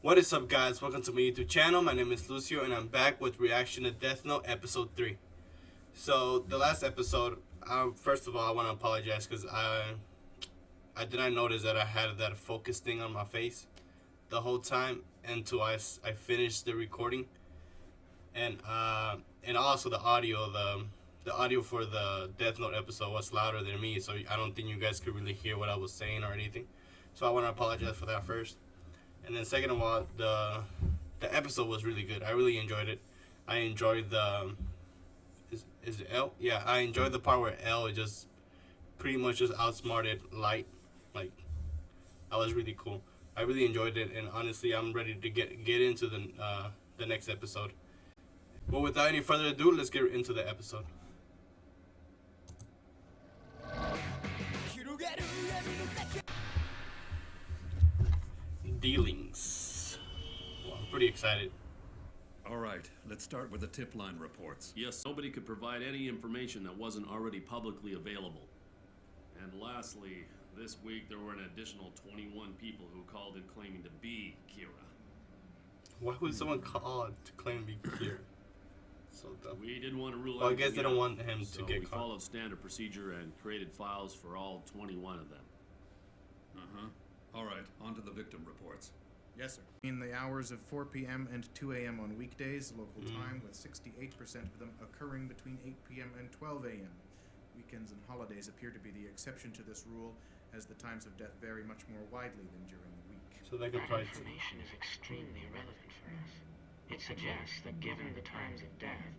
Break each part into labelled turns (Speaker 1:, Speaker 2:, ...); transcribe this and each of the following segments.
Speaker 1: What is up, guys? Welcome to my YouTube channel. My name is Lucio and I'm back with reaction to Death Note episode 3. So the last episode, first of all I want to apologize because I did not notice that I had that focus thing on my face the whole time until I finished the recording. And also the audio for the Death Note episode was louder than me, so I don't think you guys could really hear what I was saying or anything. So I want to apologize for that first. And then second of all, the episode was really good. I really enjoyed it. I enjoyed the is it L? Yeah, I enjoyed the part where L just pretty much just outsmarted Light. Like, that was really cool. I really enjoyed it, and honestly, I'm ready to get into the next episode. But without any further ado, let's get into the episode. Dealings. Well, I'm pretty excited.
Speaker 2: All right, let's start with the tip line reports.
Speaker 3: Yes, nobody could provide any information that wasn't already publicly available. And lastly, this week there were an additional 21 people who called in claiming to be Kira.
Speaker 1: Why would someone call to claim to be Kira? So dumb.
Speaker 3: We didn't want to rule
Speaker 1: Well,
Speaker 3: out.
Speaker 1: I guess they don't want him to
Speaker 3: so
Speaker 1: get
Speaker 3: we
Speaker 1: caught.
Speaker 3: followed standard procedure and created files for all 21 of them.
Speaker 2: All right, on to the victim reports.
Speaker 4: Yes, sir. In the hours of 4 p.m. and 2 a.m. on weekdays, local time, with 68% of them occurring between 8 p.m. and 12 a.m. Weekends and holidays appear to be the exception to this rule, as the times of death vary much more widely than during the week.
Speaker 1: So they could
Speaker 5: That
Speaker 1: probably.
Speaker 5: information is extremely relevant for us. It suggests that given the times of death,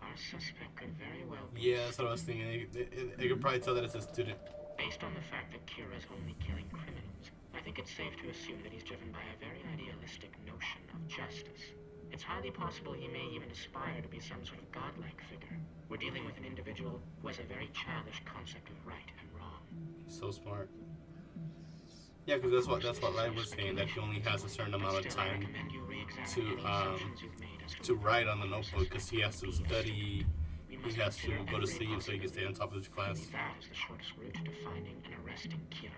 Speaker 5: our suspect could very well be...
Speaker 1: Yeah, that's what I was thinking. They could probably tell that it's a student.
Speaker 5: Based on the fact that Kira's only killing criminals, I think it's safe to assume that he's driven by a very idealistic notion of justice. It's highly possible he may even aspire to be some sort of godlike figure. We're dealing with an individual who has a very childish concept of right and wrong.
Speaker 1: He's so smart. Yeah, because that's what Light was saying, that he only has a certain amount of time to write on the notebook, because he has to study, he has to go to sleep so he can stay on top of his class.
Speaker 5: Only that is the shortest route to finding and arresting Kira.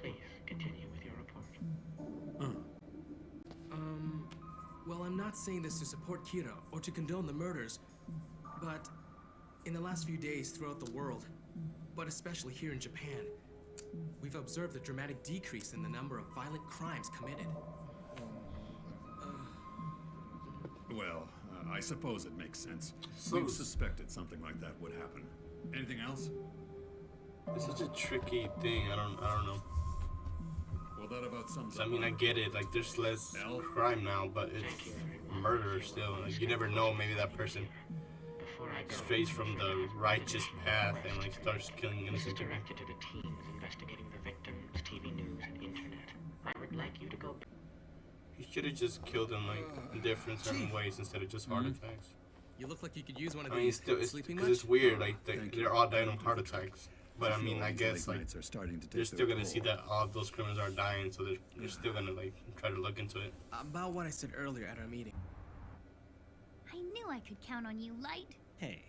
Speaker 5: Please continue with your report.
Speaker 6: Well, I'm not saying this to support Kira or to condone the murders, but in the last few days throughout the world, but especially here in Japan, we've observed a dramatic decrease in the number of violent crimes committed.
Speaker 2: Well, I suppose it makes sense.
Speaker 1: So-
Speaker 2: We've suspected something like that would happen. Anything else?
Speaker 1: It's such a tricky thing. I don't know.
Speaker 2: Well, that about sums
Speaker 1: So, I
Speaker 2: up.
Speaker 1: mean, I get it. Like, there's less
Speaker 2: L?
Speaker 1: crime now, but it's murder still. Like, you never know. Maybe that person
Speaker 5: Before I go,
Speaker 1: strays from the righteous path and like starts killing
Speaker 5: this is
Speaker 1: innocent people.
Speaker 5: directed to the teams investigating the victims, TV news, and internet. I would like you to go.
Speaker 1: He should have just killed them like in different certain ways instead of just heart attacks.
Speaker 6: You look like you could use one of
Speaker 1: I mean,
Speaker 6: these.
Speaker 1: it's
Speaker 6: Sleeping
Speaker 1: because
Speaker 6: much?
Speaker 1: it's weird. Like
Speaker 2: Thank you.
Speaker 1: they're all dying of heart attacks. But I mean, I
Speaker 2: These
Speaker 1: guess
Speaker 2: late
Speaker 1: like
Speaker 2: nights are starting to take
Speaker 1: they're still
Speaker 2: their
Speaker 1: gonna see
Speaker 2: toll.
Speaker 1: that all those criminals are dying, so they're still gonna like try to look into it.
Speaker 6: About what I said earlier at our meeting.
Speaker 7: I knew I could count on you, Light.
Speaker 8: Hey,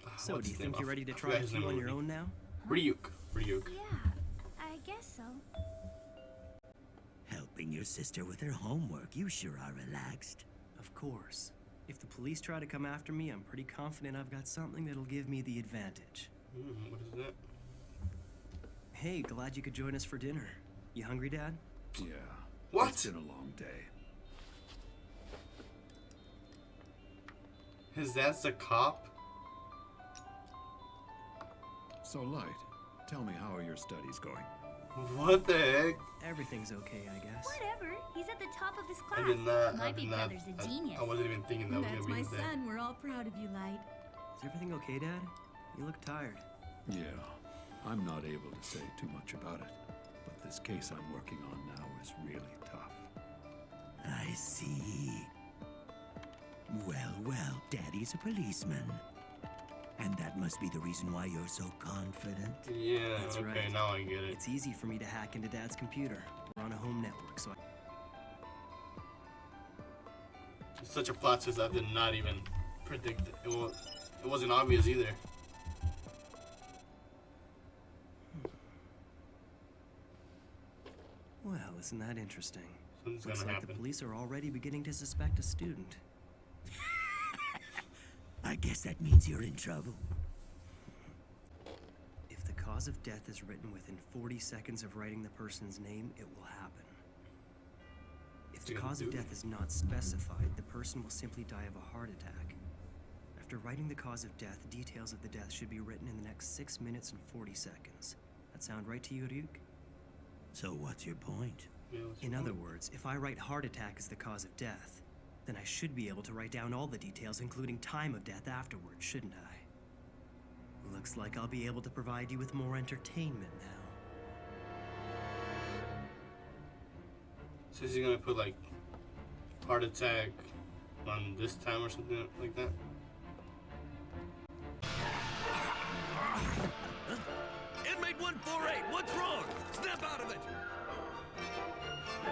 Speaker 1: What's
Speaker 8: so do you
Speaker 1: his
Speaker 8: think
Speaker 1: name?
Speaker 8: you're ready to
Speaker 1: I
Speaker 8: try
Speaker 1: forgot
Speaker 8: a
Speaker 1: his
Speaker 8: few
Speaker 1: name
Speaker 8: on your
Speaker 1: already.
Speaker 8: own now?
Speaker 1: Ryuk.
Speaker 7: Yeah, I guess so.
Speaker 9: Helping your sister with her homework, you sure are relaxed.
Speaker 8: Of course. If the police try to come after me, I'm pretty confident I've got something that'll give me the advantage.
Speaker 1: What is that?
Speaker 8: Hey, glad you could join us for dinner. You hungry, Dad?
Speaker 2: Yeah.
Speaker 1: What?
Speaker 2: It's been a long day.
Speaker 1: His dad's a cop?
Speaker 2: So, Light, tell me, how are your studies going?
Speaker 1: What the heck?
Speaker 8: Everything's okay, I guess.
Speaker 7: Whatever. He's at the top of his
Speaker 1: I
Speaker 7: class.
Speaker 1: did not.
Speaker 7: My
Speaker 1: I did
Speaker 7: big
Speaker 1: not.
Speaker 7: brother's a genius.
Speaker 1: I wasn't even thinking that was
Speaker 10: That's
Speaker 1: gonna be
Speaker 10: my
Speaker 1: his dad.
Speaker 10: son. We're all proud of you, Light.
Speaker 8: Is everything okay, Dad? You look tired.
Speaker 2: Yeah, I'm not able to say too much about it, but this case I'm working on now is really tough.
Speaker 9: I see. Well, Daddy's a policeman. And that must be the reason why you're so confident.
Speaker 1: Yeah.
Speaker 8: That's
Speaker 1: okay,
Speaker 8: right.
Speaker 1: now I get it.
Speaker 8: It's easy for me to hack into Dad's computer. We're on a home network, so
Speaker 1: It's such a plot twist I did not even predict. It wasn't obvious either.
Speaker 8: Well, isn't that interesting?
Speaker 1: Something's
Speaker 8: Looks
Speaker 1: gonna
Speaker 8: like the
Speaker 1: happen.
Speaker 8: police are already beginning to suspect a student.
Speaker 9: I guess that means you're in trouble.
Speaker 8: If the cause of death is written within 40 seconds of writing the person's name, it will happen. If the
Speaker 1: It's gonna
Speaker 8: cause of
Speaker 1: do
Speaker 8: death is not specified, the person will simply die of a heart attack. After writing the cause of death, details of the death should be written in the next 6 minutes and 40 seconds. That sound right to you, Ryuk?
Speaker 9: So what's your point?
Speaker 1: Yeah, what's
Speaker 8: In
Speaker 1: your
Speaker 8: other
Speaker 1: point?
Speaker 8: words, if I write heart attack as the cause of death, then I should be able to write down all the details, including time of death afterwards, shouldn't I? Looks like I'll be able to provide you with more entertainment now.
Speaker 1: So is he gonna put like heart attack on this time or something like that?
Speaker 9: Inmate 148, what's wrong? Snap out of it!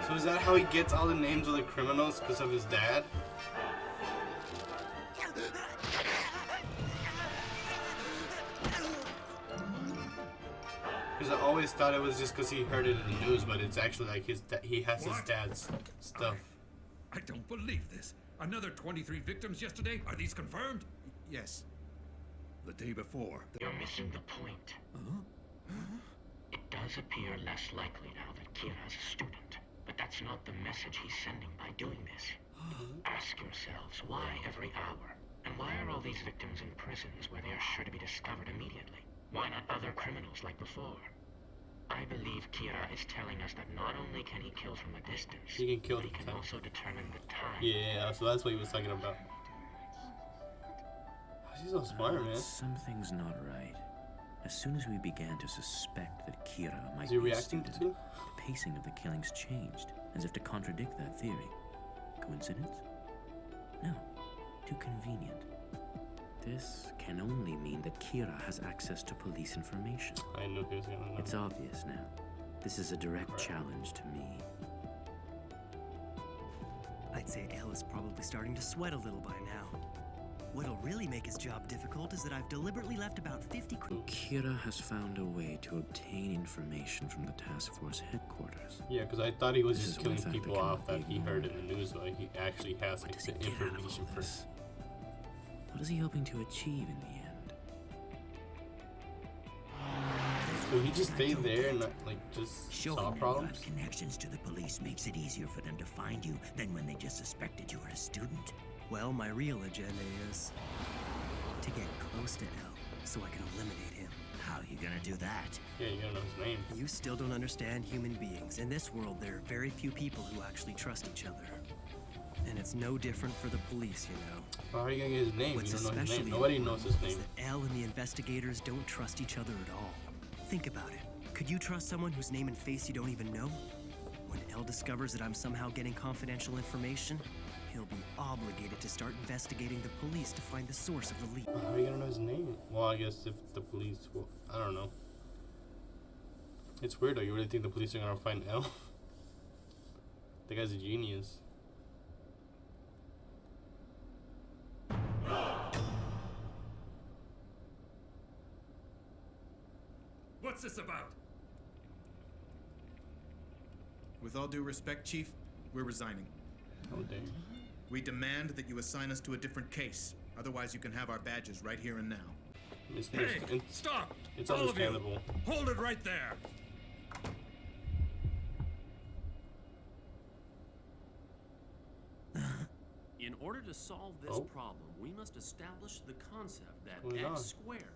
Speaker 1: So is that how he gets all the names of the criminals? Because of his dad? Because I always thought it was just because he heard it in the news, but it's actually like he has his
Speaker 2: What?
Speaker 1: dad's stuff.
Speaker 2: I don't believe this. Another 23 victims yesterday? Are these confirmed?
Speaker 4: Yes.
Speaker 2: The day before.
Speaker 5: You're missing the point. It does appear less likely now that Kira's a student, but that's not the message he's sending by doing this. Ask yourselves, why every hour? And why are all these victims in prisons where they are sure to be discovered immediately? Why not other criminals like before? I believe Kira is telling us that not only can he kill from a distance,
Speaker 1: He can kill
Speaker 5: but he
Speaker 1: the
Speaker 5: can
Speaker 1: time.
Speaker 5: also determine the time.
Speaker 1: Yeah, so that's what he was talking about. He's so smart, man.
Speaker 10: Something's not right. As soon as we began to suspect that Kira might
Speaker 1: Is he
Speaker 10: be a
Speaker 1: reacting
Speaker 10: student,
Speaker 1: to?
Speaker 10: the pacing of the killings changed, as if to contradict that theory. Coincidence? No. Too convenient. This can only mean that Kira has access to police information.
Speaker 1: I knew he was gonna know.
Speaker 10: It's obvious now. This is a direct challenge to me.
Speaker 8: I'd say L is probably starting to sweat a little by now. What'll really make his job difficult is that I've deliberately left about 50
Speaker 10: Kira has found a way to obtain information from the task force headquarters.
Speaker 1: Yeah, because I thought he was
Speaker 10: This
Speaker 1: just
Speaker 10: is one
Speaker 1: killing
Speaker 10: fact that
Speaker 1: people
Speaker 10: cannot
Speaker 1: off that
Speaker 10: be
Speaker 1: he heard in
Speaker 10: ignored.
Speaker 1: the news, but he actually has
Speaker 10: What
Speaker 1: like
Speaker 10: does
Speaker 1: the
Speaker 10: he get out of all
Speaker 1: information first.
Speaker 10: this? What is he hoping to achieve in the end?
Speaker 1: So he just stayed there and like just
Speaker 9: Showing
Speaker 1: saw
Speaker 9: them you
Speaker 1: problems?
Speaker 9: have connections to the police makes it easier for them to find you than when they just suspected you were a student.
Speaker 8: Well, my real agenda is to get close to L so I can eliminate him.
Speaker 9: How are you gonna do that?
Speaker 1: Yeah, you gotta know his name.
Speaker 8: You still don't understand human beings. In this world, there are very few people who actually trust each other. And it's no different for the police, you know.
Speaker 1: How are you gonna get his name?
Speaker 8: What's
Speaker 1: You don't know his name.
Speaker 8: especially
Speaker 1: Nobody knows his
Speaker 8: important is
Speaker 1: name.
Speaker 8: that L and the investigators don't trust each other at all. Think about it. Could you trust someone whose name and face you don't even know? When L discovers that I'm somehow getting confidential information, he'll be obligated to start investigating the police to find the source of the leak.
Speaker 1: How are you gonna know his name? Well, I guess if the police will, I don't know. It's weird though. You really think the police are gonna find L? The guy's a genius.
Speaker 2: What's this about?
Speaker 4: With all due respect, Chief, we're resigning.
Speaker 1: Oh dang.
Speaker 4: We demand that you assign us to a different case. Otherwise, you can have our badges right here and now.
Speaker 1: It's,
Speaker 2: Hey,
Speaker 1: it's,
Speaker 2: stop!
Speaker 1: it's
Speaker 2: All of you,
Speaker 1: understandable.
Speaker 2: hold it right there!
Speaker 3: In order to solve this
Speaker 1: Oh.
Speaker 3: problem, we must establish the concept that
Speaker 1: What's going on?
Speaker 3: x squared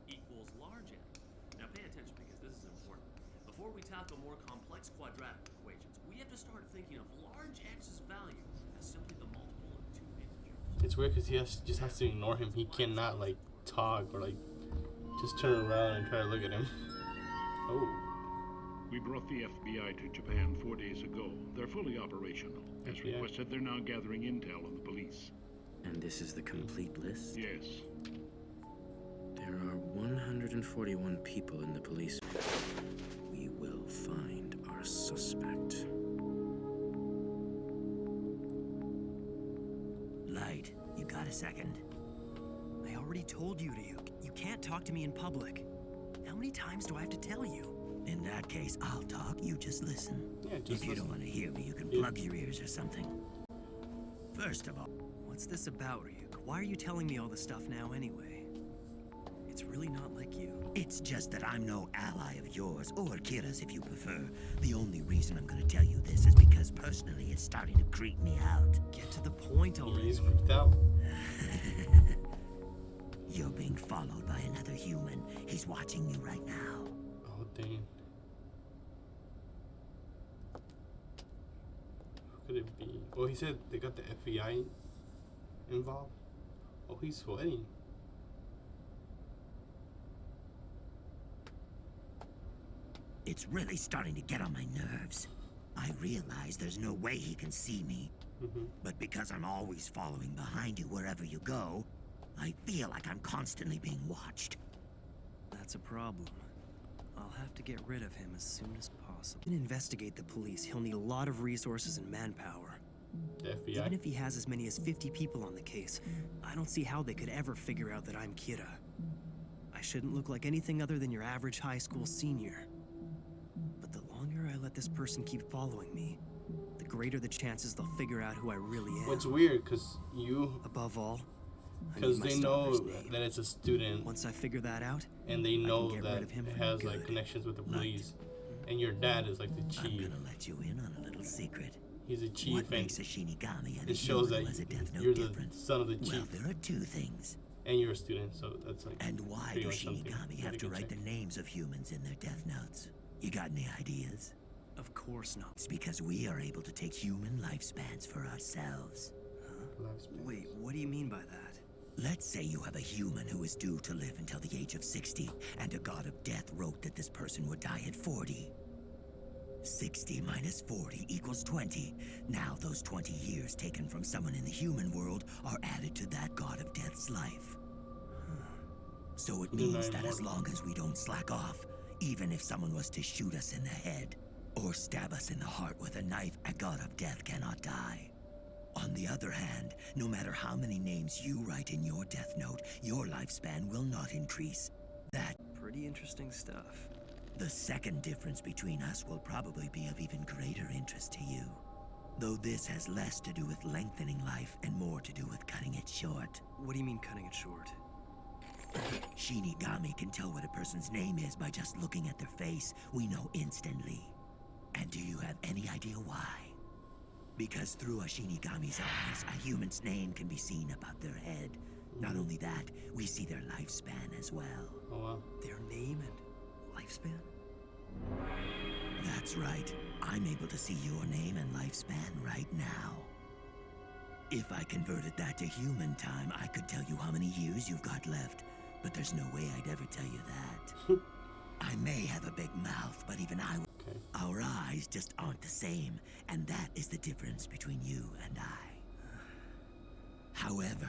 Speaker 3: equals large x. Now pay attention because this is important. Before we tackle more complex quadratic equations, we have to start thinking of large x's value as simply the multiple of two integers.
Speaker 1: It's weird because just has to ignore him. He cannot like talk or like just turn around and try to look at him. Oh.
Speaker 11: We brought the FBI to Japan 4 days ago. They're fully operational. As
Speaker 1: FBI.
Speaker 11: requested, they're now gathering intel on the police.
Speaker 10: And this is the complete list?
Speaker 11: Yes.
Speaker 10: There are 141 people in the police. We will find our suspect.
Speaker 9: Light, you got a second?
Speaker 8: I already told you, Ryuk. You can't talk to me in public. How many times do I have to tell you?
Speaker 9: In that case, I'll talk, you just listen.
Speaker 1: Yeah, just
Speaker 9: if you
Speaker 1: listen.
Speaker 9: don't want to hear me, you can
Speaker 1: Yeah.
Speaker 9: plug your ears or something. First of all,
Speaker 8: What's this about, Ryuk? Why are you telling me all this stuff now anyway? It's really not like you.
Speaker 9: it's just that I'm no ally of yours, or Kira's if you prefer. The only reason I'm gonna tell you this is because personally it's starting to creep me out.
Speaker 8: Get to the point already.
Speaker 1: He's freaked out.
Speaker 9: You're being followed by another human. He's watching you right now.
Speaker 1: Oh dang. Who could it be? Well, he said they got the FBI involved. Oh, he's sweating.
Speaker 9: It's really starting to get on my nerves. I realize there's no way he can see me, but because I'm always following behind you wherever you go, I feel like I'm constantly being watched.
Speaker 8: That's a problem. I'll have to get rid of him as soon as possible. To investigate the police, he'll need a lot of resources and manpower.
Speaker 1: The FBI.
Speaker 8: Even if he has as many as 50 people on the case, I don't see how they could ever figure out that I'm Kira. I shouldn't look like anything other than your average high school senior. But the longer I let this person keep following me, the greater the chances they'll figure out who I really am.
Speaker 1: What's weird, because you...
Speaker 8: Above all, I
Speaker 1: Because
Speaker 8: need my
Speaker 1: they know
Speaker 8: stalker's name.
Speaker 1: that it's a student.
Speaker 8: Once I figure that out,
Speaker 1: and they
Speaker 8: I
Speaker 1: know
Speaker 8: can get
Speaker 1: that
Speaker 8: rid of him
Speaker 1: it
Speaker 8: for
Speaker 1: has
Speaker 8: good.
Speaker 1: like connections with the police. And your dad is like the
Speaker 9: I'm
Speaker 1: chief.
Speaker 9: gonna let you in on a little secret.
Speaker 1: He's a chief,
Speaker 9: What
Speaker 1: and
Speaker 9: makes a Shinigami and a
Speaker 1: it shows
Speaker 9: human
Speaker 1: that
Speaker 9: who has a Death Note
Speaker 1: you're the
Speaker 9: different?
Speaker 1: son of the
Speaker 9: Well,
Speaker 1: chief,
Speaker 9: there are two things.
Speaker 1: and you're a student, so that's like.
Speaker 9: And why
Speaker 1: pretty
Speaker 9: do
Speaker 1: much something
Speaker 9: Shinigami
Speaker 1: that
Speaker 9: have
Speaker 1: you
Speaker 9: to
Speaker 1: can
Speaker 9: write
Speaker 1: check.
Speaker 9: the names of humans in their Death Notes? You got any ideas?
Speaker 8: of course not.
Speaker 9: It's because we are able to take human lifespans for ourselves.
Speaker 1: Lifespan.
Speaker 8: Wait, what do you mean by that?
Speaker 9: Let's say you have a human who is due to live until the age of 60, and a god of death wrote that this person would die at 40. 60 minus 40 equals 20. Now those 20 years taken from someone in the human world are added to that god of death's life. So it means that as long as we don't slack off, even if someone was to shoot us in the head, or stab us in the heart with a knife, a god of death cannot die. On the other hand, no matter how many names you write in your death note, your lifespan will not increase. That
Speaker 8: Pretty interesting stuff.
Speaker 9: the second difference between us will probably be of even greater interest to you. Though this has less to do with lengthening life and more to do with cutting it short.
Speaker 8: What do you mean cutting it short?
Speaker 9: Shinigami can tell what a person's name is by just looking at their face. We know instantly. And do you have any idea why? Because through a Shinigami's eyes, a human's name can be seen above their head. Not only that, we see their lifespan as well.
Speaker 1: Oh wow.
Speaker 8: Their name and lifespan?
Speaker 9: That's right. I'm able to see your name and lifespan right now. If I converted that to human time, I could tell you how many years you've got left. But there's no way I'd ever tell you that. I may have a big mouth, but even I...
Speaker 1: Okay.
Speaker 9: Our eyes just aren't the same, and that is the difference between you and I. However,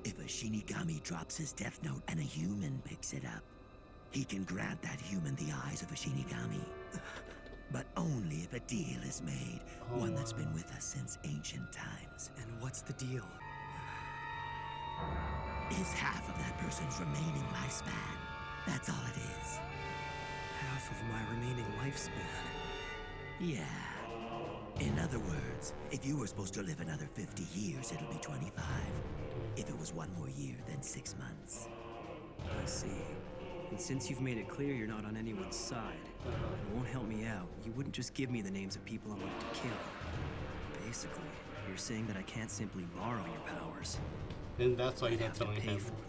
Speaker 9: if a Shinigami drops his death note and a human picks it up, he can grant that human the eyes of a Shinigami. But only if a deal is made, one that's been with us since ancient times.
Speaker 8: And what's the deal?
Speaker 9: Is half of that person's remaining lifespan. That's all it is.
Speaker 8: Half of my remaining lifespan.
Speaker 9: Yeah. In other words, if you were supposed to live another 50 years, it'll be 25. If it was one more year, then 6 months.
Speaker 8: I see. And since you've made it clear you're not on anyone's side, and won't help me out, you wouldn't just give me the names of people I wanted to kill. Basically, you're saying that I can't simply borrow your powers.
Speaker 1: And that's why he's
Speaker 8: I
Speaker 1: not
Speaker 8: have to
Speaker 1: telling
Speaker 8: pay
Speaker 1: him.
Speaker 8: for them.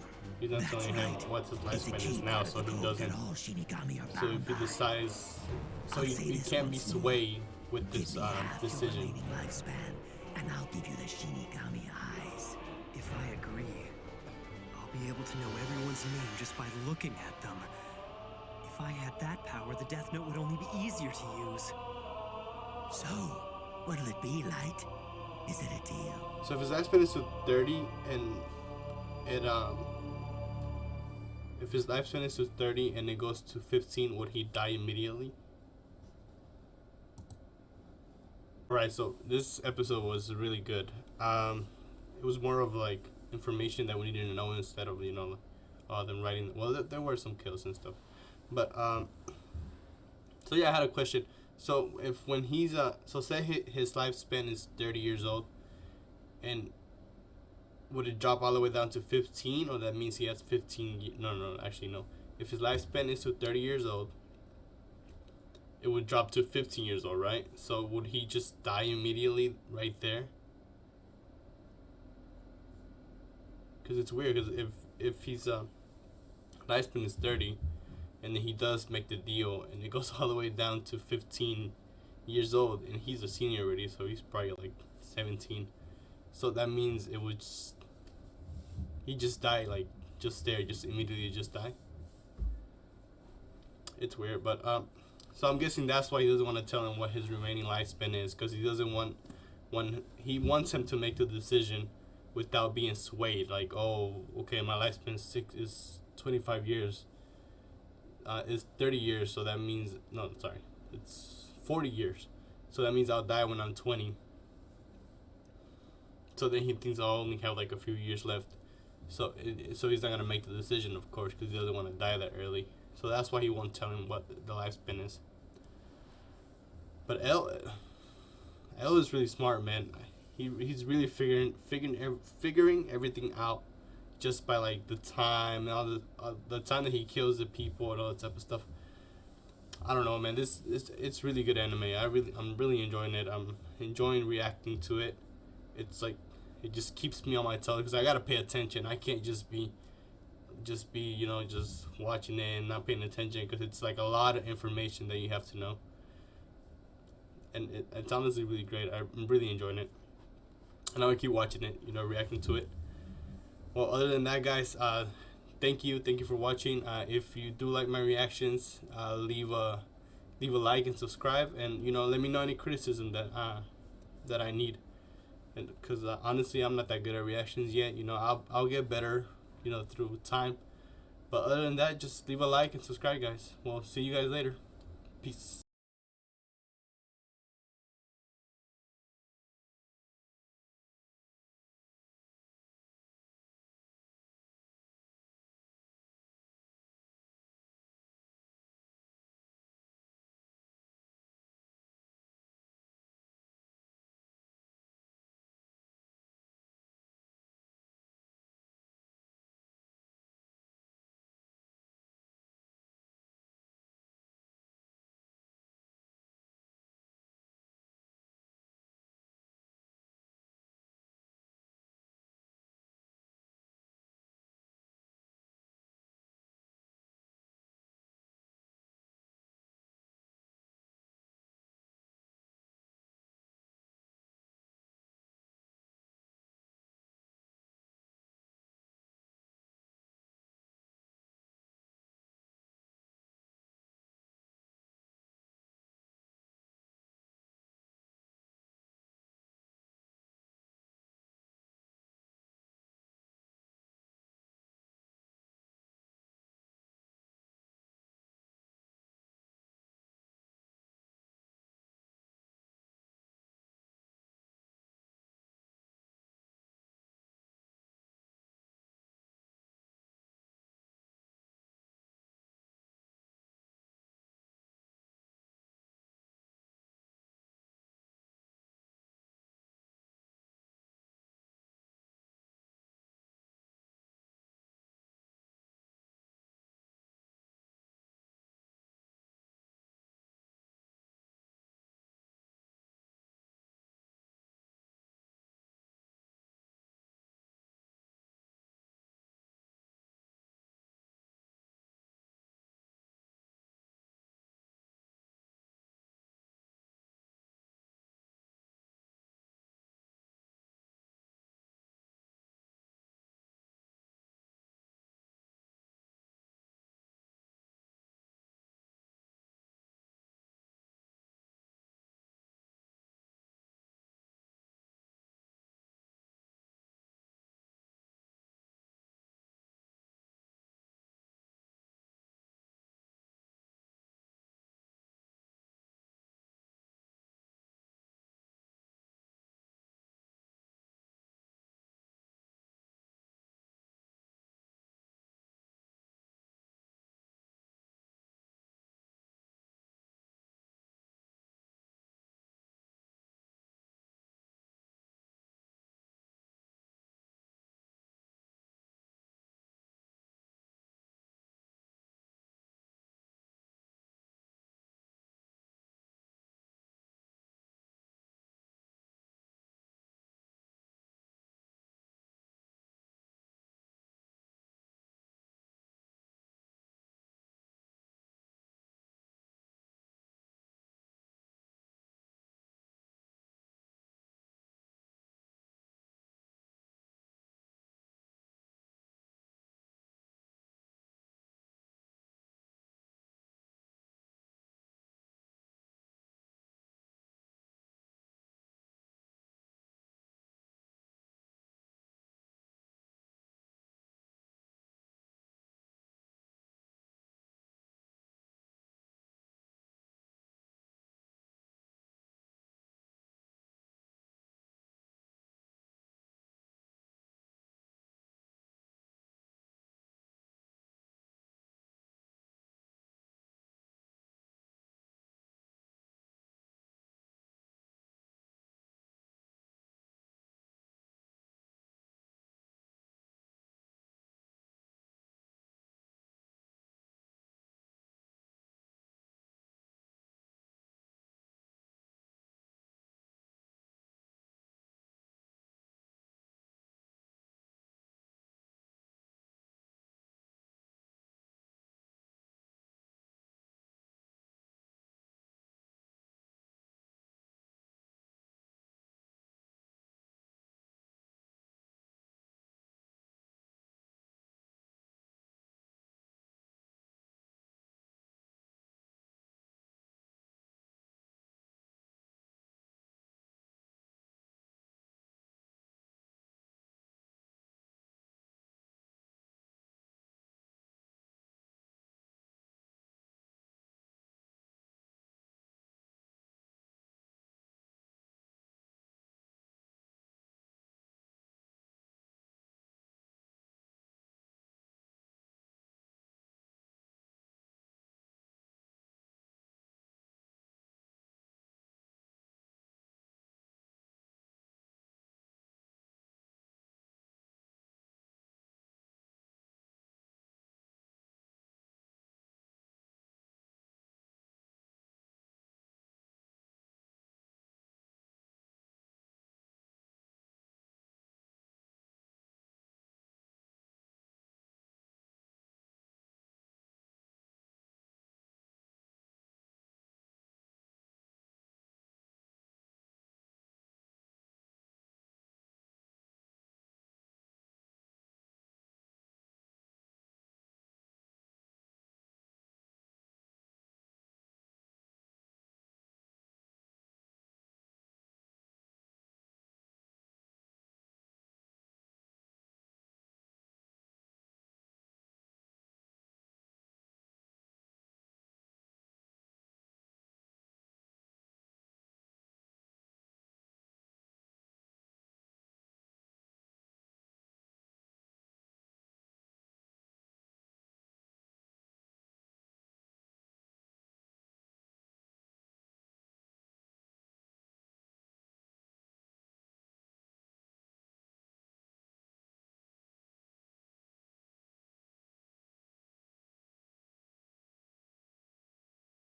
Speaker 1: He's not
Speaker 9: That's
Speaker 1: telling him
Speaker 9: right.
Speaker 1: what his
Speaker 9: It's a
Speaker 1: lifespan
Speaker 9: key
Speaker 1: is now,
Speaker 9: part
Speaker 1: so
Speaker 9: of the
Speaker 1: he
Speaker 9: code
Speaker 1: doesn't.
Speaker 9: that all Shinigami are
Speaker 1: So
Speaker 9: bound
Speaker 1: if he
Speaker 9: by.
Speaker 1: decides, so
Speaker 9: I'll
Speaker 1: he
Speaker 9: say this
Speaker 1: can't be
Speaker 9: once more.
Speaker 1: swayed with
Speaker 9: Give
Speaker 1: this
Speaker 9: me half your
Speaker 1: decision.
Speaker 9: remaining lifespan, and I'll give you the Shinigami eyes.
Speaker 8: If I agree, I'll be able to know everyone's name just by looking at them. If I had that power, the Death Note would only be easier to use.
Speaker 9: So, what'll it be, Light? Is it a deal?
Speaker 1: So if his lifespan is to 30 and it if his lifespan is to 30 and it goes to 15, would he die immediately? Alright, so this episode was really good. It was more of like information that we needed to know instead of, you know, them writing. Well, there were some kills and stuff, but So yeah, I had a question. So if when he's so say his lifespan is 30 years old, and would it drop all the way down to 15, or that means he has 15? No, actually no. If his lifespan is to 30 years old, it would drop to 15 years old, right? So would he just die immediately right there? Because it's weird. Because if he's lifespan is 30, and then he does make the deal, and it goes all the way down to 15 years old, and he's a senior already, so he's probably like 17. So that means it would he just die, like just there, just immediately just die. It's weird, but so I'm guessing that's why he doesn't want to tell him what his remaining lifespan is, because he doesn't want he wants him to make the decision without being swayed. Like, oh, okay, my lifespan is 25 years. It's 30 years, so that means no, sorry, it's 40 years. So that means I'll die when I'm 20. So then he thinks I'll only have like a few years left. So he's not gonna make the decision, of course, because he doesn't want to die that early. So that's why he won't tell him what the lifespan is. But L is really smart, man. He's really figuring everything out, just by like the time and all the time that he kills the people and all that type of stuff. I don't know, man. It's really good anime. I'm really enjoying it. I'm enjoying reacting to it. It's like it just keeps me on my toes because I gotta pay attention. I can't just be just watching it and not paying attention, because it's like a lot of information that you have to know. And it's honestly really great. I'm really enjoying it, and I will keep watching it. Reacting to it. Well, other than that, guys, thank you for watching. If you do like my reactions, leave a like and subscribe, and let me know any criticism that I need. And because honestly, I'm not that good at reactions yet. I'll get better, through time. But other than that, just leave a like and subscribe, guys. Well, see you guys later. Peace.